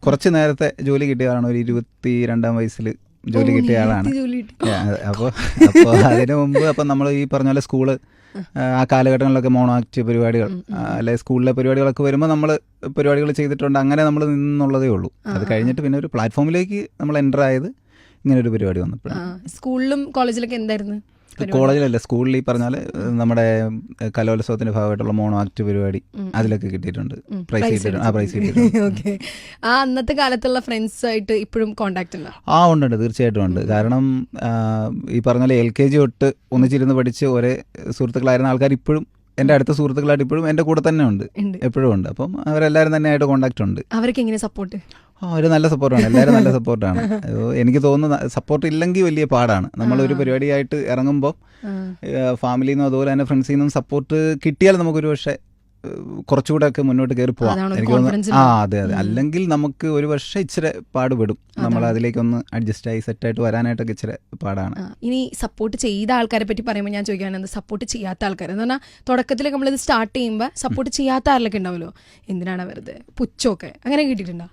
കുറച്ച് നേരത്തെ ജോലി കിട്ടിയ ആളാണ്. ഒരു 22-ാം വയസ്സിൽ ജോലി കിട്ടിയ ആളാണ്. അപ്പോൾ അതിനു മുമ്പ് അപ്പം നമ്മൾ ഈ പറഞ്ഞ പോലെ സ്കൂള് ആ കാലഘട്ടങ്ങളിലൊക്കെ മോണോ ആക്ട് പരിപാടികൾ അല്ലെ സ്കൂളിലെ പരിപാടികളൊക്കെ വരുമ്പോൾ നമ്മൾ പരിപാടികൾ ചെയ്തിട്ടുണ്ട്. അങ്ങനെ നമ്മൾ നിന്നുള്ളതേ ഉള്ളൂ. അത് കഴിഞ്ഞിട്ട് പിന്നെ ഒരു പ്ലാറ്റ്ഫോമിലേക്ക് നമ്മൾ എൻ്റർ ആയത് ഇങ്ങനെ ഒരു പരിപാടി വന്നപ്പോഴാണ്. സ്കൂളിലും കോളേജിലൊക്കെ എന്തായിരുന്നു? കോളേജിലല്ല, സ്കൂളിൽ ഈ പറഞ്ഞാൽ നമ്മുടെ കലോത്സവത്തിന്റെ ഭാഗമായിട്ടുള്ള മോണോ ആക്ട് പരിപാടി അതിലൊക്കെ കിട്ടിയിട്ടുണ്ട്, പ്രൈസ് കിട്ടിയിട്ടുണ്ട്. ഓക്കെ. ആ അന്നത്തെ കാലത്തുള്ള ഫ്രണ്ട്സ് ആയിട്ട് ഇപ്പോഴും കോണ്ടാക്ട് ഉണ്ടോ? ഉണ്ട്, തീർച്ചയായിട്ടും ഉണ്ട്. കാരണം ഈ പറഞ്ഞ പോലെ LKG തൊട്ട് ഒന്നിച്ചിരുന്ന് പഠിച്ച് ഒരേ സുഹൃത്തുക്കളായിരുന്ന ആൾക്കാർ ഇപ്പോഴും എൻ്റെ അടുത്ത സുഹൃത്തുക്കളായിട്ട് ഇപ്പോഴും എൻ്റെ കൂടെ തന്നെ ഉണ്ട്, എപ്പോഴും ഉണ്ട്. അപ്പം അവരെല്ലാവരും തന്നെ ആയിട്ട് കോണ്ടാക്ട് ഉണ്ട്. അവർക്ക് എങ്ങനെ സപ്പോർട്ട്? അവർ നല്ല സപ്പോർട്ടാണ്, എല്ലാവരും നല്ല സപ്പോർട്ടാണ്. എനിക്ക് തോന്നുന്നു സപ്പോർട്ട് ഇല്ലെങ്കിൽ വലിയ പാടാണ്. നമ്മളൊരു പരിപാടിയായിട്ട് ഇറങ്ങുമ്പോൾ ഫാമിലിയിൽ നിന്നും അതുപോലെ തന്നെ ഫ്രണ്ട്സിൽ നിന്നും സപ്പോർട്ട് കിട്ടിയാൽ നമുക്കൊരു പക്ഷേ കുറച്ചുകൂടെ ഒക്കെ മുന്നോട്ട് കയറി പോവാം, എനിക്ക് തോന്നുന്നു. അതെ. അല്ലെങ്കിൽ നമുക്ക് ഒരു പക്ഷേ ഇച്ചിരി പാടുപെടും. നമ്മൾ അതിലേക്കൊന്ന് അഡ്ജസ്റ്റ് ആയി സെറ്റായിട്ട് വരാനായിട്ടൊക്കെ ഇച്ചിരി പാടാണ്. ഇനി സപ്പോർട്ട് ചെയ്ത ആൾക്കാരെ പറ്റി പറയുമ്പോൾ ഞാൻ ചോദിക്കുകയാണെന്ന്, സപ്പോർട്ട് ചെയ്യാത്ത ആൾക്കാർ എന്ന് പറഞ്ഞാൽ തുടക്കത്തിൽ നമ്മളിത് സ്റ്റാർട്ട് ചെയ്യുമ്പോൾ സപ്പോർട്ട് ചെയ്യാത്ത ആരിലൊക്കെ ഉണ്ടാവുമല്ലോ, എന്തിനാണ് വെറുതെ പുച്ഛമൊക്കെ, അങ്ങനെ കിട്ടിയിട്ടുണ്ടോ?